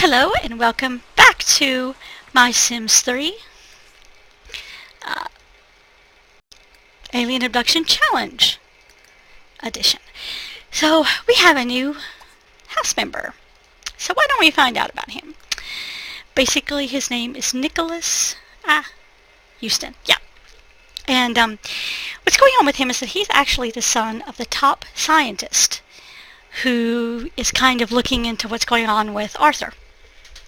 Hello and welcome back to my Sims 3 uh, Alien Abduction Challenge edition. So we have a new house member. So why don't we find out about him? Basically his name is Nicholas Houston. Yeah. And what's going on with him is that he's actually the son of the top scientist who is kind of looking into what's going on with Arthur.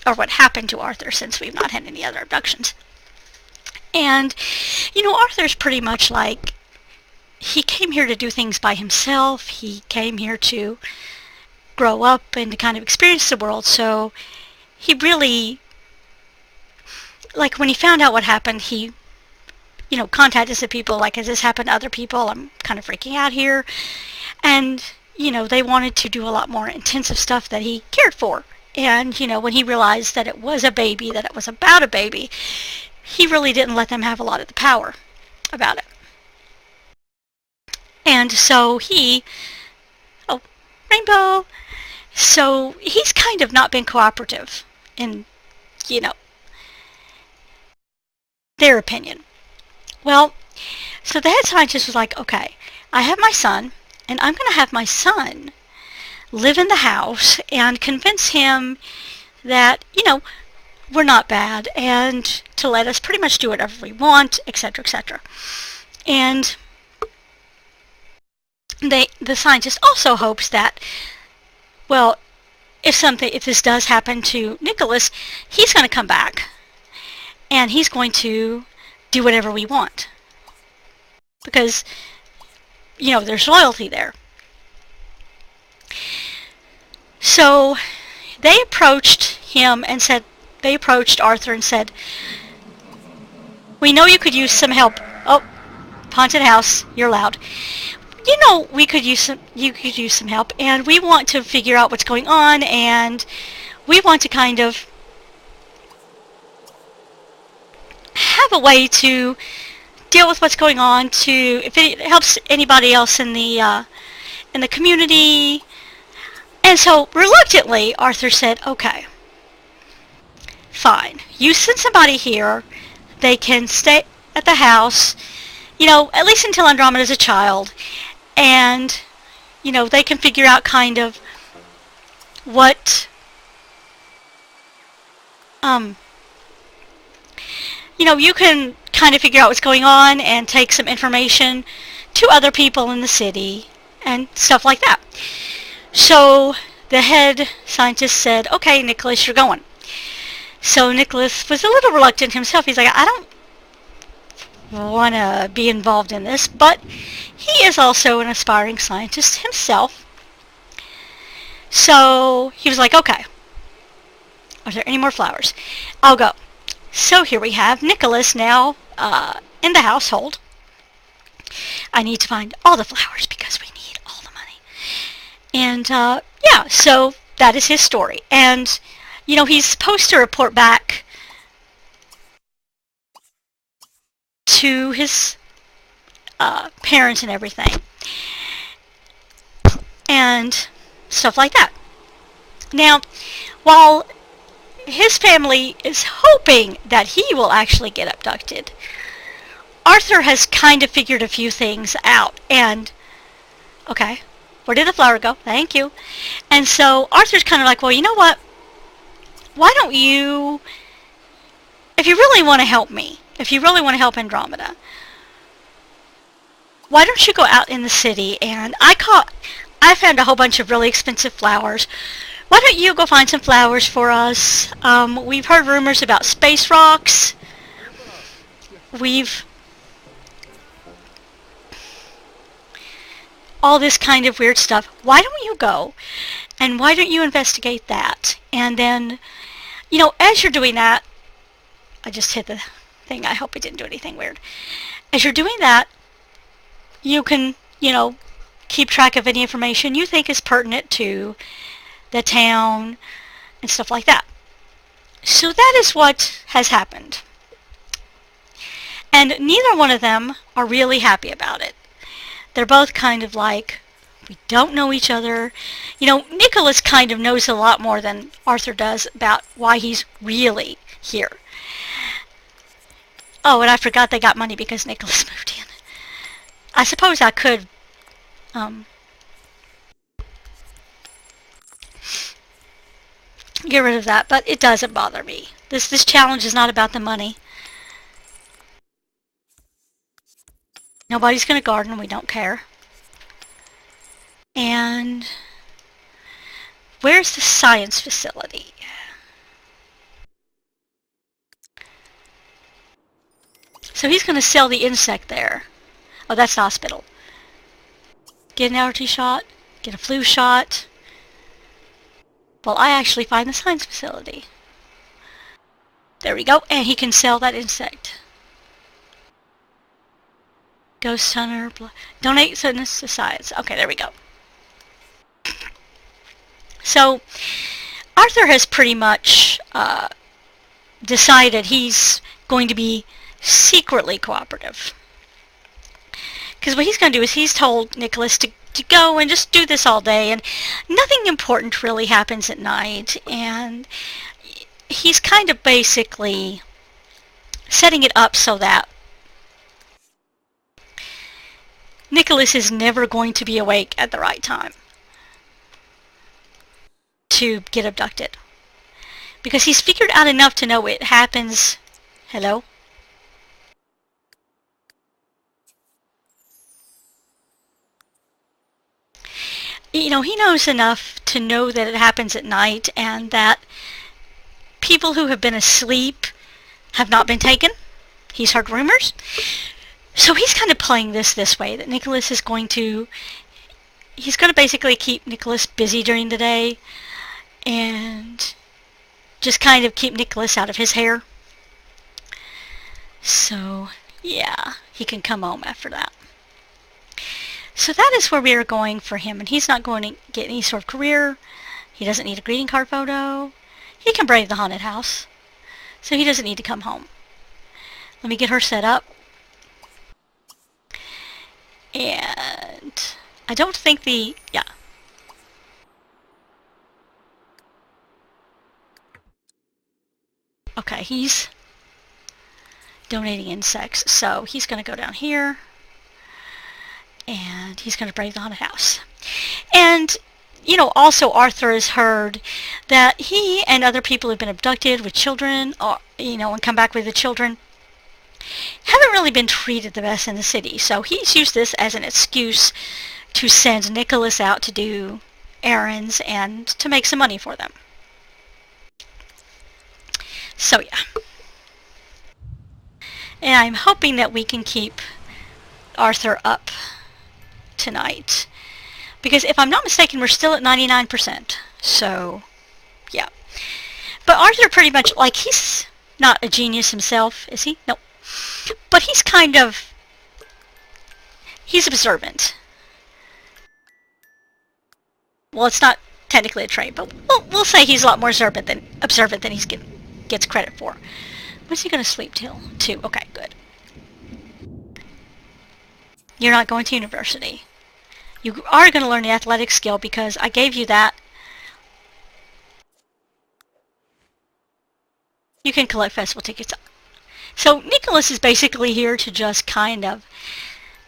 Or what happened to Arthur, since we've not had any other abductions. And, Arthur's pretty much like, he came here to do things by himself. He came here to grow up and to kind of experience the world. So he really, like when he found out what happened, he, contacted some people, like, has this happened to other people? I'm kind of freaking out here. And, they wanted to do a lot more intensive stuff that he cared for. And, when he realized that it was a baby, that it was about a baby, he really didn't let them have a lot of the power about it. And so Rainbow! So he's kind of not been cooperative in, their opinion. Well, so the head scientist was like, okay, I have my son, and I'm going to have my son live in the house and convince him that, we're not bad and to let us pretty much do whatever we want, etc., etc. And the scientist also hopes that, well, if this does happen to Nicholas, he's going to come back and he's going to do whatever we want. Because, there's loyalty there. So they approached Arthur and said, we know you could use some help. Oh, haunted house, you're loud. You could use some help, and we want to figure out what's going on, and we want to kind of have a way to deal with what's going on, if it helps anybody else in the community. And so, reluctantly, Arthur said, okay, fine. You send somebody here. They can stay at the house, at least until Andromeda's a child. And, they can figure out kind of what, you can kind of figure out what's going on and take some information to other people in the city and stuff like that. So the head scientist said, okay, Nicholas, you're going. So Nicholas was a little reluctant himself. He's like, I don't want to be involved in this, but he is also an aspiring scientist himself. So he was like, okay, are there any more flowers? I'll go. So here we have Nicholas now in the household. I need to find all the flowers because we need all the money. And, yeah, so that is his story. And, he's supposed to report back to his parents and everything. And stuff like that. Now, while his family is hoping that he will actually get abducted, Arthur has kind of figured a few things out. And, okay, where did the flower go? Thank you. And so Arthur's kind of like, well, you know what? Why don't you, if you really want to help me, if you really want to help Andromeda, why don't you go out in the city and I found a whole bunch of really expensive flowers. Why don't you go find some flowers for us? We've heard rumors about space rocks. All this kind of weird stuff. Why don't you go and why don't you investigate that? And then, as you're doing that, I just hit the thing. I hope it didn't do anything weird. As you're doing that, you can, keep track of any information you think is pertinent to the town and stuff like that. So that is what has happened. And neither one of them are really happy about it. They're both kind of like, We don't know each other. You know, Nicholas kind of knows a lot more than Arthur does about why he's really here. Oh, and I forgot they got money because Nicholas moved in. I suppose I could get rid of that, but it doesn't bother me. This challenge is not about the money. Nobody's going to garden. We don't care. And where's the science facility? So he's going to sell the insect there. Oh, that's the hospital. Get an allergy shot. Get a flu shot. Well, I actually find the science facility. There we go. And he can sell that insect. Ghost hunter. Donate fitness to science. Okay, there we go. So, Arthur has pretty much decided he's going to be secretly cooperative. Because what he's going to do is he's told Nicholas to go and just do this all day, and nothing important really happens at night, and he's kind of basically setting it up so that Nicholas is never going to be awake at the right time to get abducted. Because he's figured out enough to know it happens... Hello? You know, he knows enough to know that it happens at night and that people who have been asleep have not been taken. He's heard rumors. So he's kind of playing this way, that Nicholas is going to... He's going to basically keep Nicholas busy during the day and just kind of keep Nicholas out of his hair. So, yeah, he can come home after that. So that is where we are going for him, and he's not going to get any sort of career. He doesn't need a greeting card photo. He can brave the haunted house, so he doesn't need to come home. Let me get her set up. And I don't think yeah. Okay, he's donating insects, so he's going to go down here. And he's going to brave the haunted house. And, you know, also Arthur has heard that he and other people who have been abducted with children, or, you know, and come back with the children, haven't really been treated the best in the city. So he's used this as an excuse to send Nicholas out to do errands and to make some money for them. So, yeah. And I'm hoping that we can keep Arthur up tonight, because if I'm not mistaken, we're still at 99%. So, yeah. But Arthur pretty much, like, he's not a genius himself, is he? Nope. But he's kind of, he's observant. Well, it's not technically a trait, but we'll say he's a lot more observant than he gets credit for. When's he going to sleep till? 2. Okay, good. You're not going to university. You are going to learn the athletic skill because I gave you that. You can collect festival tickets. So Nicholas is basically here to just kind of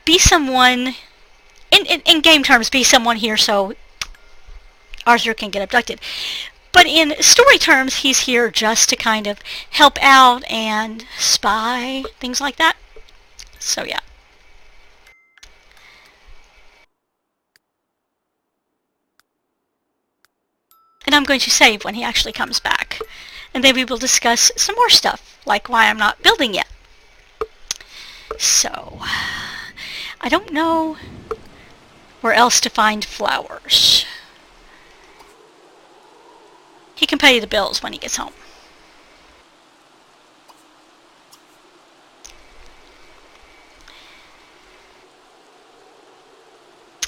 be someone, in game terms, be someone here so Arthur can get abducted. But in story terms, he's here just to kind of help out and spy, things like that. So yeah. And I'm going to save when he actually comes back. And then we will discuss some more stuff, like why I'm not building yet. So, I don't know where else to find flowers. He can pay the bills when he gets home.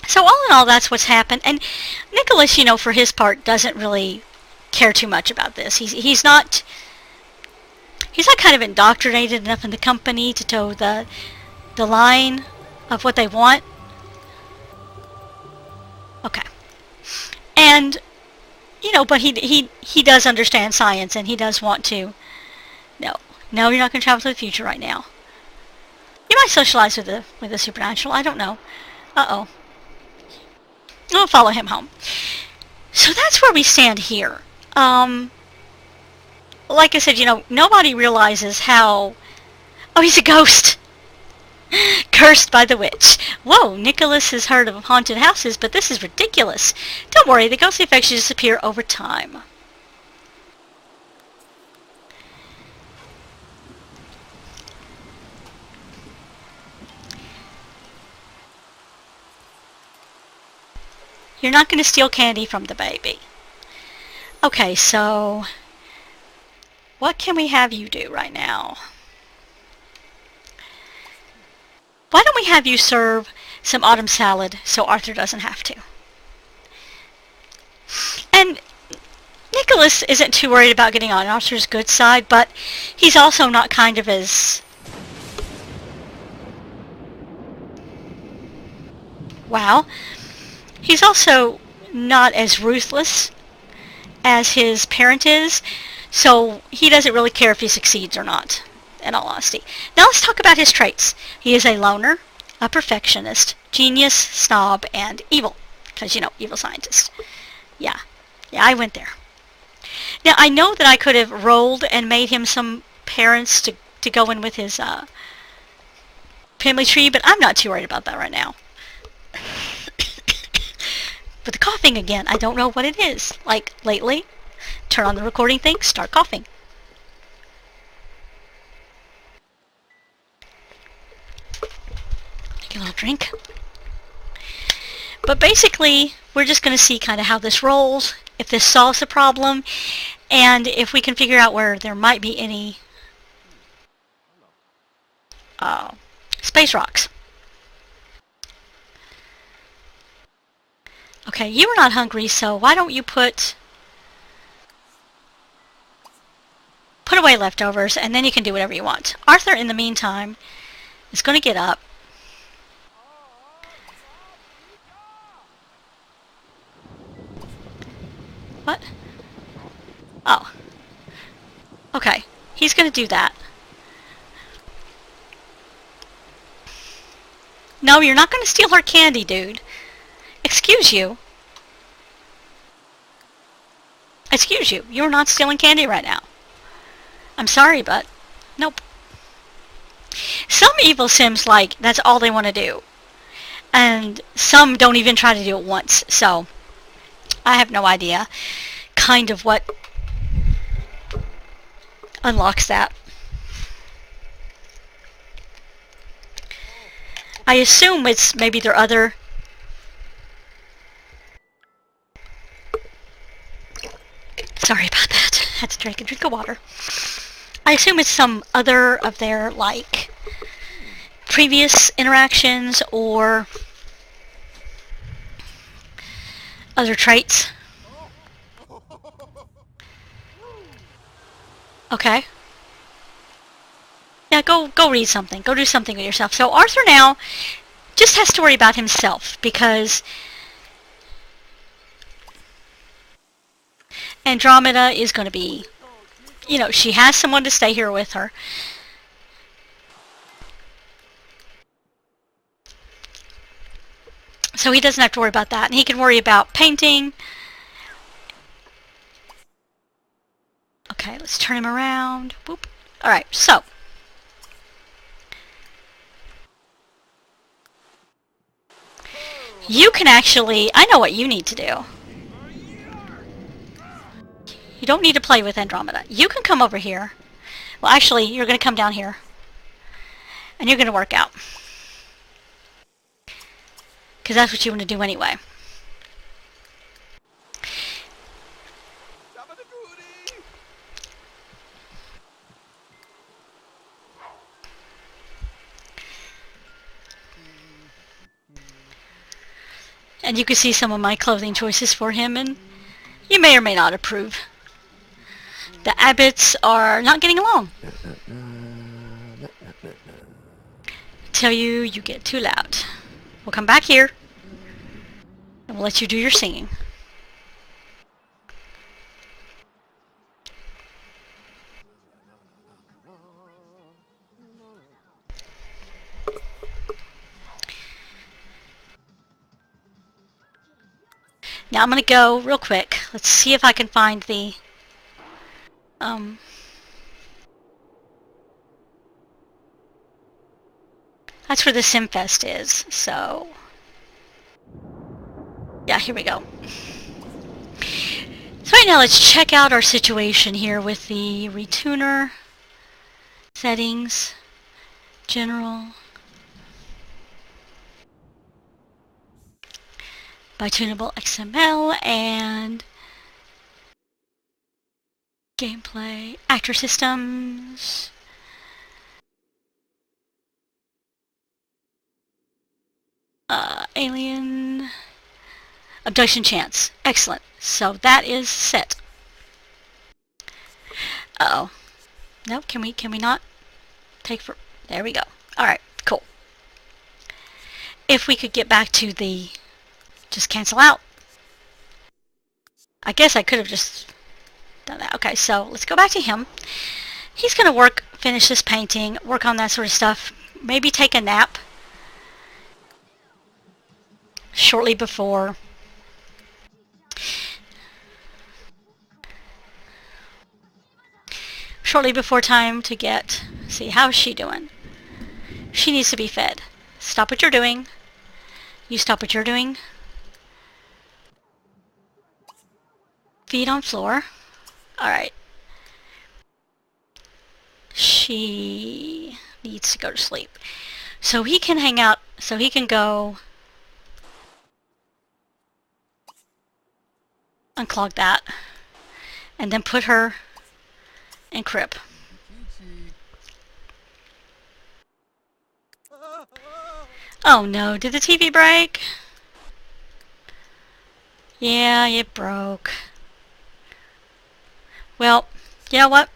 So all in all, that's what's happened. And Nicholas, you know, for his part, doesn't really care too much about this. He's not kind of indoctrinated enough in the company to toe the line of what they want. Okay. And, you know, but he does understand science, and he does want to. No. No, you're not going to travel to the future right now. You might socialize with the supernatural. I don't know. Uh-oh. We'll follow him home. So that's where we stand here. Like I said, you know, nobody realizes how... Oh, he's a ghost! Cursed by the witch. Whoa, Nicholas has heard of haunted houses, but this is ridiculous. Don't worry, the ghost effects disappear over time. You're not going to steal candy from the baby. Okay, so... what can we have you do right now? Why don't we have you serve some autumn salad so Arthur doesn't have to? And Nicholas isn't too worried about getting on Arthur's good side, but he's also not kind of as... Wow. He's also not as ruthless as his parent is, so he doesn't really care if he succeeds or not, in all honesty. Now let's talk about his traits. He is a loner, a perfectionist, genius, snob, and evil. Because, you know, evil scientist. Yeah, I went there. Now, I know that I could have rolled and made him some parents to go in with his family tree, but I'm not too worried about that right now. But the coughing again, I don't know what it is. Like, lately, turn on the recording thing, start coughing. Take a little drink. But basically, we're just going to see kind of how this rolls, if this solves the problem, and if we can figure out where there might be any space rocks. Okay, you were not hungry, so why don't you put away leftovers, and then you can do whatever you want. Arthur, in the meantime, is going to get up. What? Oh. Okay, he's going to do that. No, you're not going to steal her candy, dude. Excuse you. Excuse you. You're not stealing candy right now. I'm sorry, but nope. Some evil Sims, like, that's all they want to do. And some don't even try to do it once. So, I have no idea kind of what unlocks that. I assume it's maybe their other... Sorry about that. I had to drink a drink of water. I assume it's some other of their, like, previous interactions or other traits. Okay. Yeah, go read something. Go do something with yourself. So Arthur now just has to worry about himself because Andromeda is going to be, you know, she has someone to stay here with her. So he doesn't have to worry about that. And he can worry about painting. Okay, let's turn him around. Boop. Alright, so. You can actually, I know what you need to do. You don't need to play with Andromeda. You can come over here. Well, actually, you're going to come down here. And you're going to work out. Because that's what you want to do anyway. And you can see some of my clothing choices for him, and you may or may not approve. The Abbotts are not getting along. Tell you, you get too loud. We'll come back here. And we'll let you do your singing. Now I'm going to go real quick. Let's see if I can find the... that's where the Simfest is, so... yeah, here we go. So right now let's check out our situation here with the retuner settings, general, by tunable XML, and gameplay, actor systems, alien, abduction chance. Excellent. So that is set. Uh-oh. No, can we not take for... there we go. Alright, cool. If we could get back to the... just cancel out. I guess I could have just done that. Okay, so let's go back to him. He's going to finish this painting, work on that sort of stuff, maybe take a nap shortly before time to get... see, how's she doing? She needs to be fed. Stop what you're doing. You stop what you're doing. Feet on floor. Alright. She needs to go to sleep. So he can hang out, so he can go unclog that and then put her in crib. Oh no, did the TV break? Yeah, it broke. Well, you know what?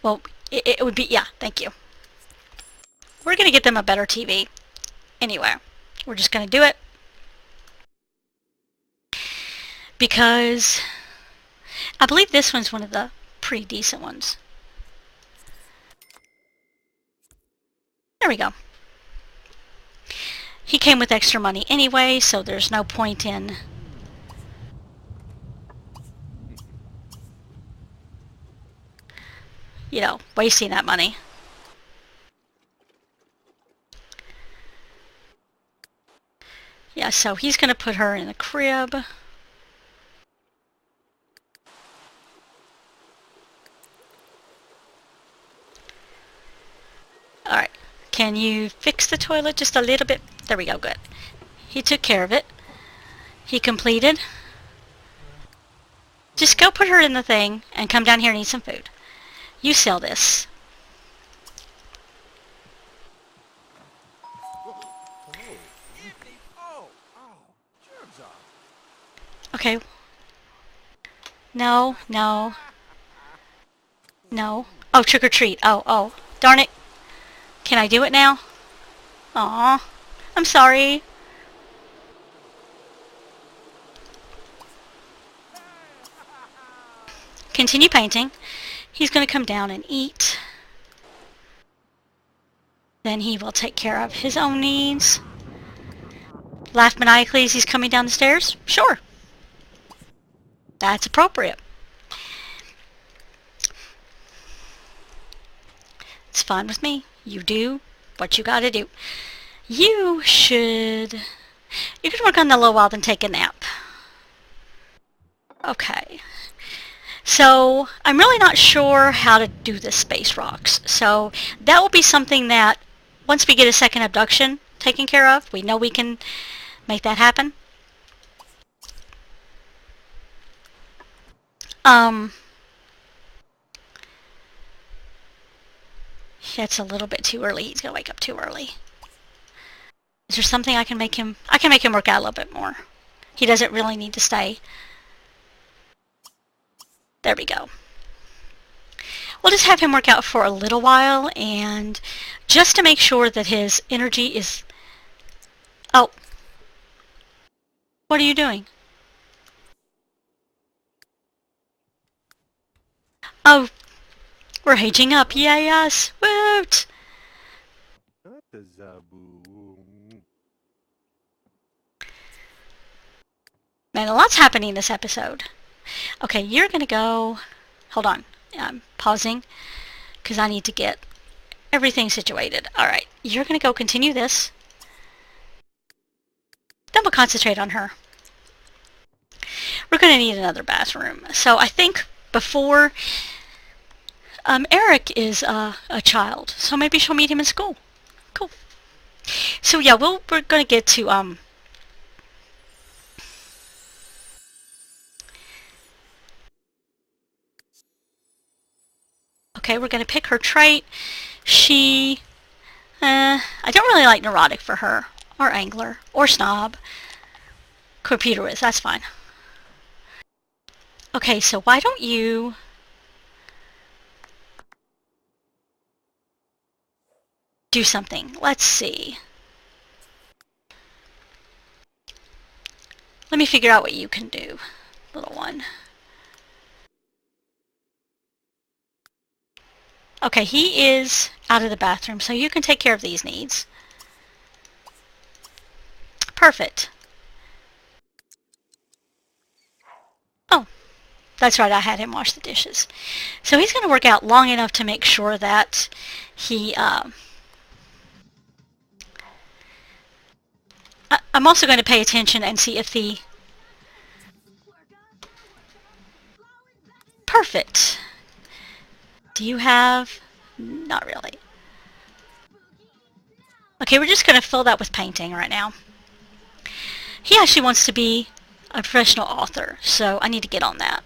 Well, it would be, yeah, thank you. We're going to get them a better TV. Anyway, we're just going to do it. Because I believe this one's one of the pretty decent ones. There we go. He came with extra money anyway, so there's no point in wasting that money. Yeah, so he's going to put her in the crib. Alright. Can you fix the toilet just a little bit? There we go, good. He took care of it. He completed. Just go put her in the thing and come down here and eat some food. You sell this. Okay. No, no. No. Oh, trick or treat. Oh. Darn it. Can I do it now? Aw. I'm sorry. Continue painting. He's going to come down and eat. Then he will take care of his own needs. Laugh maniacally as he's coming down the stairs? Sure. That's appropriate. It's fine with me. You do what you gotta do. You can work on that a little while, then take a nap. Okay. So, I'm really not sure how to do the space rocks. So, that will be something that, once we get a second abduction taken care of, we know we can make that happen. It's a little bit too early. He's going to wake up too early. Is there something I can make him work out a little bit more? He doesn't really need to stay. There we go. we'll just have him work out for a little while, and just to make sure that his energy is... Oh, what are you doing? Oh, we're aging up. Yes. Woot! Man, a lot's happening this episode. Okay, you're going to go... Hold on. I'm pausing because I need to get everything situated. Alright, you're going to go continue this. Then we'll concentrate on her. We're going to need another bathroom. So I think before... Eric is a child, so maybe she'll meet him in school. Cool. So yeah, we're going to get to... Okay, we're going to pick her trait. She... I don't really like neurotic for her. Or angler. Or snob. Computer whiz, that's fine. Okay, so why don't you... do something. Let's see. Let me figure out what you can do, little one. Okay, he is out of the bathroom, so you can take care of these needs. Perfect. Oh, that's right, I had him wash the dishes. So he's going to work out long enough to make sure that he... I'm also going to pay attention and see if the... Perfect. Do you have... Not really. Okay, we're just going to fill that with painting right now. He actually wants to be a professional author, so I need to get on that.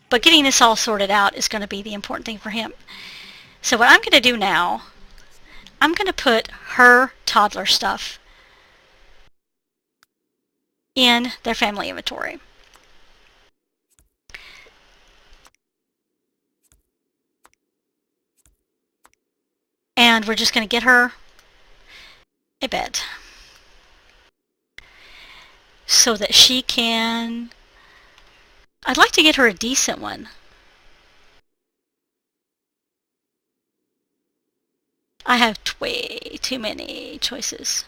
But getting this all sorted out is going to be the important thing for him. So what I'm going to do now, I'm going to put her toddler stuff in their family inventory. And we're just going to get her a bed so that she can... I'd like to get her a decent one. I have way too many choices.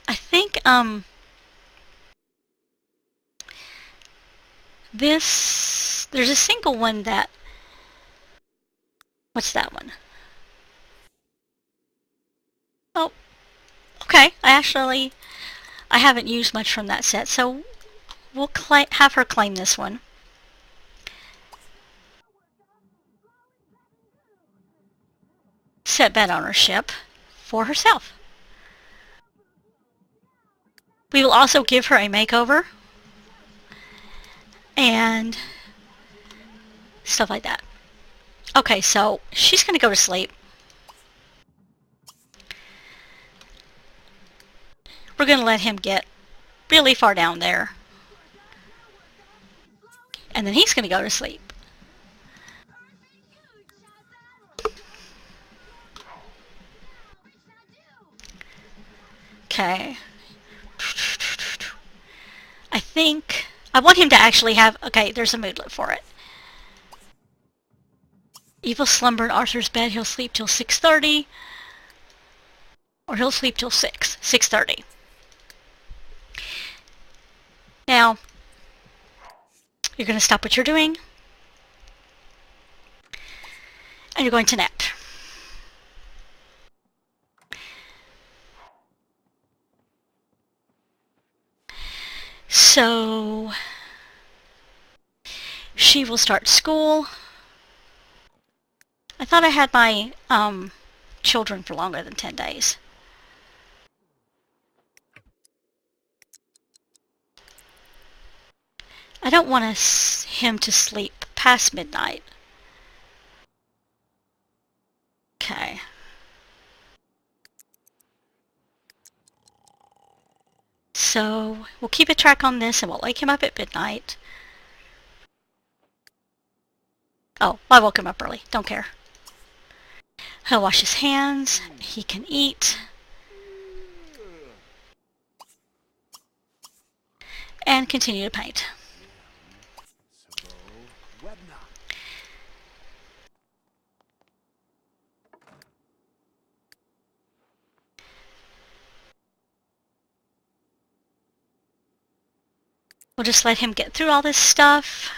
I think, there's a single one that... What's that one? Oh, okay. I haven't used much from that set, so we'll have her claim this one. Set bed ownership for herself. We will also give her a makeover and stuff like that. Okay, so she's going to go to sleep. We're going to let him get really far down there. And then he's going to go to sleep. Okay. I think... I want him to actually have... Okay, there's a moodlet for it. Evil slumber in Arthur's bed. He'll sleep till 6:30. Or he'll sleep till 6:30. Now, you're going to stop what you're doing. And you're going to nap. So, she will start school. I thought I had my children for longer than 10 days. I don't want him to sleep past midnight. Okay. So, we'll keep a track on this and we'll wake him up at midnight. Oh, I woke him up early. Don't care. He'll wash his hands. He can eat. And continue to paint. We'll just let him get through all this stuff.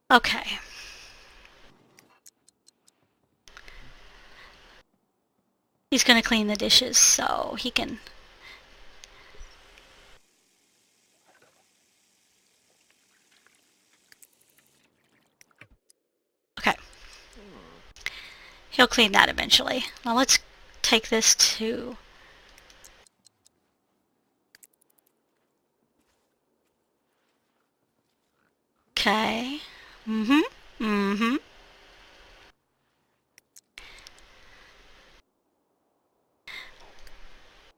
Okay. He's going to clean the dishes so he can... Okay. He'll clean that eventually. Now let's take this to... Okay.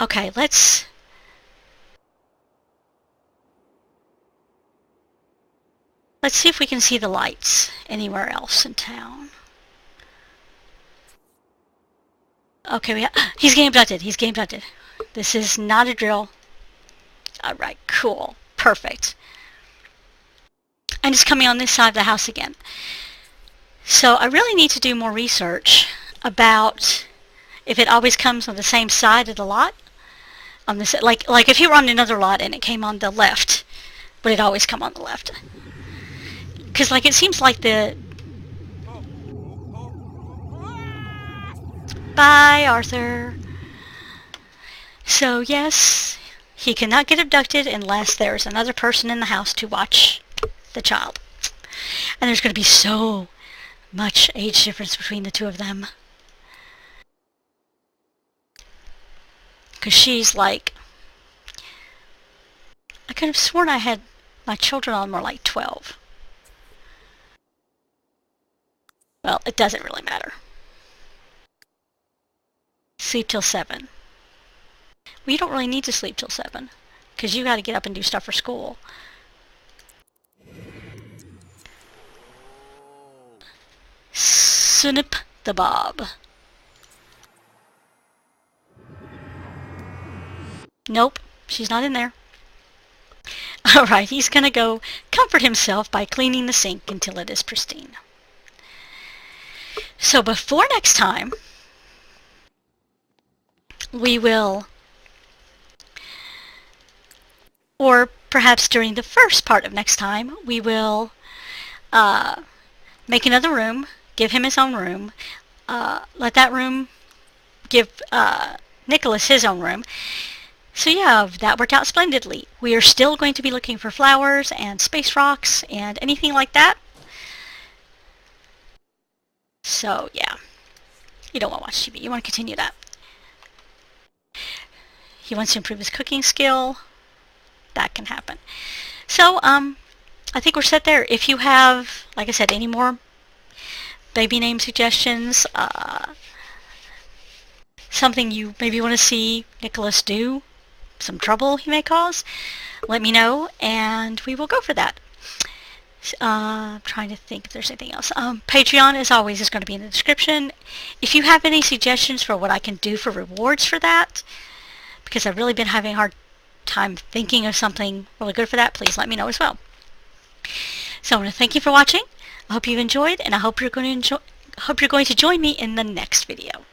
Okay, let's see if we can see the lights anywhere else in town. Okay, he's getting abducted. He's getting abducted. This is not a drill. Alright, cool. Perfect. And it's coming on this side of the house again. So I really need to do more research about if it always comes on the same side of the lot. On this, like if he were on another lot and it came on the left, would it always come on the left? Because like it seems like the... Bye, Arthur. So yes, he cannot get abducted unless there's another person in the house to watch the child. And there's going to be so much age difference between the two of them. Because she's like... I could have sworn I had my children on were like 12. Well, it doesn't really matter. Sleep till 7. Well, you don't really need to sleep till 7. Because you got to get up and do stuff for school. Snip the bob. Nope, she's not in there. Alright, he's going to go comfort himself by cleaning the sink until it is pristine. So before next time, we will, or perhaps during the first part of next time, we will make another room, give him his own room, let that room give Nicholas his own room. So yeah, that worked out splendidly. We are still going to be looking for flowers and space rocks and anything like that. So yeah, you don't want to watch TV. You want to continue that. He wants to improve his cooking skill. That can happen. So I think we're set there. If you have, like I said, any more baby name suggestions, something you maybe want to see Nicholas do, some trouble he may cause, let me know and we will go for that. I'm trying to think if there's anything else. Patreon, as always, is going to be in the description. If you have any suggestions for what I can do for rewards for that, because I've really been having a hard time thinking of something really good for that, please let me know as well. So I want to thank you for watching. I hope you've enjoyed, and I hope you're going to join me in the next video.